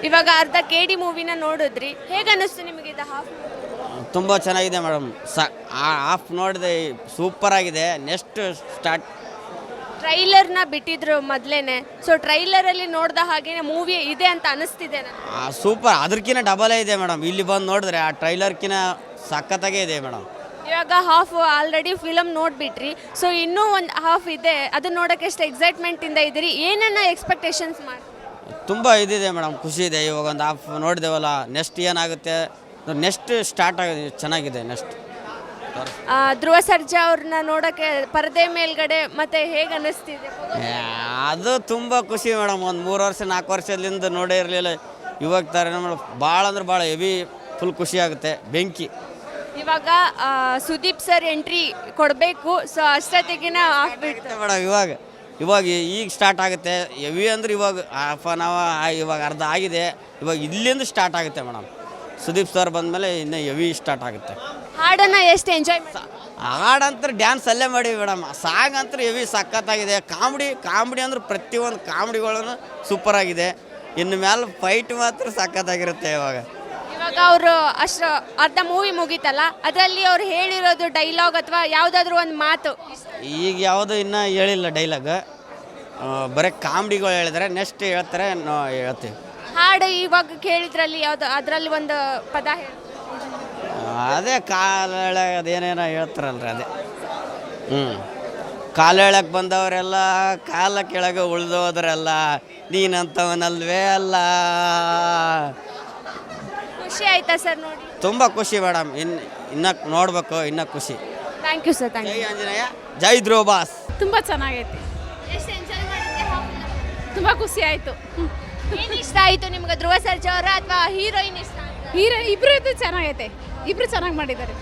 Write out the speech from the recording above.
ಇವಾಗ ಅರ್ಧ KD ಮೂವಿನ ನೋಡಿದ್ರಿ, ಹೇಗೆ ಅನ್ನಿಸ್ತು ನಿಮಗೆ ಇದು ಹಾಫ್? ತುಂಬ ಚೆನ್ನಾಗಿದೆ ಮೇಡಮ್. ಹಾಫ್ ನೋಡಿದೆ, ಸೂಪರ್ ಆಗಿದೆ. Next start. ಟ್ರೈಲರ್ನ ಬಿಟ್ಟಿದ್ರು ಮೊದಲೇನೆ, ಸೊ ಟ್ರೈಲರಲ್ಲಿ ನೋಡ್ದ ಹಾಗೆ ಮೂವಿ ಇದೆ ಅಂತ ಅನಿಸ್ತಿದೆ ನನಗೆ. ಸೂಪರ್, ಅದಕ್ಕಿಂತ ಡಬಲೇ ಇದೆ ಮೇಡಮ್. ಇಲ್ಲಿ ಬಂದು ನೋಡಿದ್ರೆ ಆ ಟ್ರೈಲರ್ಕಿಂತ ಸಖತ್ತಾಗೇ ಇದೆ ಮೇಡಮ್. ಇವಾಗ ಹಾಫ್ ಆಲ್ರೆಡಿ ಫಿಲಮ್ ನೋಡಿಬಿಟ್ರಿ, ಸೊ ಇನ್ನೂ ಒಂದು ಹಾಫ್ ಇದೆ, ಅದನ್ನ ನೋಡೋಕ್ಕೆ ಎಷ್ಟು ಎಕ್ಸೈಟ್ಮೆಂಟಿಂದ ಇದ್ದೀರಿ, ಏನನ್ನ ಎಕ್ಸ್ಪೆಕ್ಟೇಷನ್ಸ್ ಮಾಡಿ? ತುಂಬ ಇದಿದೆ ಮೇಡಮ್, ಖುಷಿ ಇದೆ. ಇವಾಗ ಒಂದು ಹಾಫ್ ನೋಡಿದೆವಲ್ಲ, ನೆಕ್ಸ್ಟ್ ಏನಾಗುತ್ತೆ, ನೆಕ್ಸ್ಟ್ ಸ್ಟಾರ್ಟ್ ಆಗಿದೆ, ಚೆನ್ನಾಗಿದೆ ನೆಕ್ಸ್ಟ್. ಧ್ರುವ ಸರ್ಜಾ ಅವ್ರನ್ನ ನೋಡೋಕ್ಕೆ ಪರದೆ ಮೇಲ್ಗಡೆ ಮತ್ತೆ ಹೇಗೆ ಅನ್ನಿಸ್ತಿದೆ? ಅದು ತುಂಬ ಖುಷಿ ಮೇಡಮ್. ಒಂದು 3 ವರ್ಷ 4 ವರ್ಷದಿಂದ ನೋಡೇ ಇರಲಿಲ್ಲ. ಇವಾಗ ಥರ ಮೇಡಮ್, ಭಾಳ ಅಂದ್ರೆ ಭಾಳ ಹೆವಿ, ಫುಲ್ ಖುಷಿ ಆಗುತ್ತೆ. ಬೆಂಕಿ. ಇವಾಗ ಸುದೀಪ್ ಸರ್ ಎಂಟ್ರಿ ಕೊಡಬೇಕು, ಸೊ ಅಷ್ಟೊತ್ತಿಗಿನ ಆಗ್ಬಿಡ್ತು ಮೇಡಮ್. ಇವಾಗ ಈಗ ಸ್ಟಾರ್ಟ್ ಆಗುತ್ತೆ. ಹೆವಿ ಅಂದ್ರೆ ಇವಾಗ ಹಾಫ್ ಆನ್ ಅವರ್, ಇವಾಗ ಅರ್ಧ ಆಗಿದೆ. ಇವಾಗ ಇಲ್ಲಿಂದ ಸ್ಟಾರ್ಟ್ ಆಗುತ್ತೆ ಮೇಡಮ್. ಸುದೀಪ್ ಸರ್ ಬಂದಮೇಲೆ ಇನ್ನೂ ಹೆವಿ ಸ್ಟಾರ್ಟ್ ಆಗುತ್ತೆ. ಹಾಡನ್ನು ಎಷ್ಟು ಎಂಜಾಯ್ ಮಾಡಿ? ಹಾಡಂತ ಡ್ಯಾನ್ಸ್ ಅಲ್ಲೇ ಮಾಡಿ ಮೇಡಮ್. ಸಾಂಗ್ ಅಂತ ಹೆವಿ ಸಖತ್ತಾಗಿದೆ. ಕಾಮಿಡಿ ಅಂದ್ರೆ ಪ್ರತಿಯೊಂದು ಕಾಮಿಡಿಗಳನ್ನು ಸೂಪರ್ ಆಗಿದೆ. ಇನ್ನು ಮೇಲೆ ಫೈಟ್ ಮಾತ್ರ ಸಖತ್ತಾಗಿರುತ್ತೆ. ಇವಾಗ ಅವರು ಅಷ್ಟು ಅರ್ಧ ಮೂವಿ ಮುಗೀತಲ್ಲ, ಅದರಲ್ಲಿ ಅವ್ರು ಹೇಳಿರೋದು ಡೈಲಾಗ್ ಅಥವಾ ಯಾವುದಾದ್ರೂ ಒಂದು ಮಾತು? ಈಗ ಯಾವುದು ಇನ್ನೂ ಹೇಳಿಲ್ಲ ಡೈಲಾಗ್, ಬರೀ ಕಾಮಿಡಿಗಳು ಹೇಳಿದ್ರೆ ನೆಕ್ಸ್ಟ್ ಹೇಳ್ತಾರೆ, ನಾವು ಹೇಳ್ತೀವಿ. ಹಾಡು ಇವಾಗ ಕೇಳಿದ್ರಲ್ಲಿ ಯಾವುದು, ಅದರಲ್ಲಿ ಒಂದು ಪದ ಹೇಳಿ? ಅದೇ ಅದೇನೇನೋ ಹೇಳ್ತಾರಲ್ರಿ, ಅದೇ. ಕಾಲು ಹೇಳಕ್ಕೆ ಬಂದವರೆಲ್ಲ ಕಾಲ ಕೆಳಗೆ ಉಳಿದೋದ್ರಲ್ಲ, ನೀನಂತವನಲ್ವೇ ಅಲ್ಲ. ಖುಷಿ ಆಯ್ತಾ ಸರ್ ನೋಡಿ? ತುಂಬ ಖುಷಿ ಮೇಡಮ್. ಇನ್ನ ನೋಡಬೇಕು, ಇನ್ನೂ ಖುಷಿ. Thank you sir. Thank you. ಜೈ ಆಂಜನೇಯ, ಜೈ ಧ್ರುವ ಬಾಸ್. ತುಂಬ ಚೆನ್ನಾಗೈತಿ, ಎಷ್ಟು ಎಂಜಾಯ್ ಮಾಡಿದ್ದೆ ಹಾಫ್ನ? ತುಂಬ ಖುಷಿ ಆಯಿತು. ಏನು ಇಷ್ಟ ಆಯಿತು ನಿಮ್ಗೆ, ಧ್ರುವ ಸರ್ಜಾ ಅವರ ಅಥವಾ ಹೀರೋಯಿನ್ ಇಷ್ಟ ಆಯ್ತಾ? ಇಬ್ಬರು ಚೆನ್ನಾಗೈತೆ, ಇಬ್ಬರು ಚೆನ್ನಾಗಿ ಮಾಡಿದ್ದಾರೆ.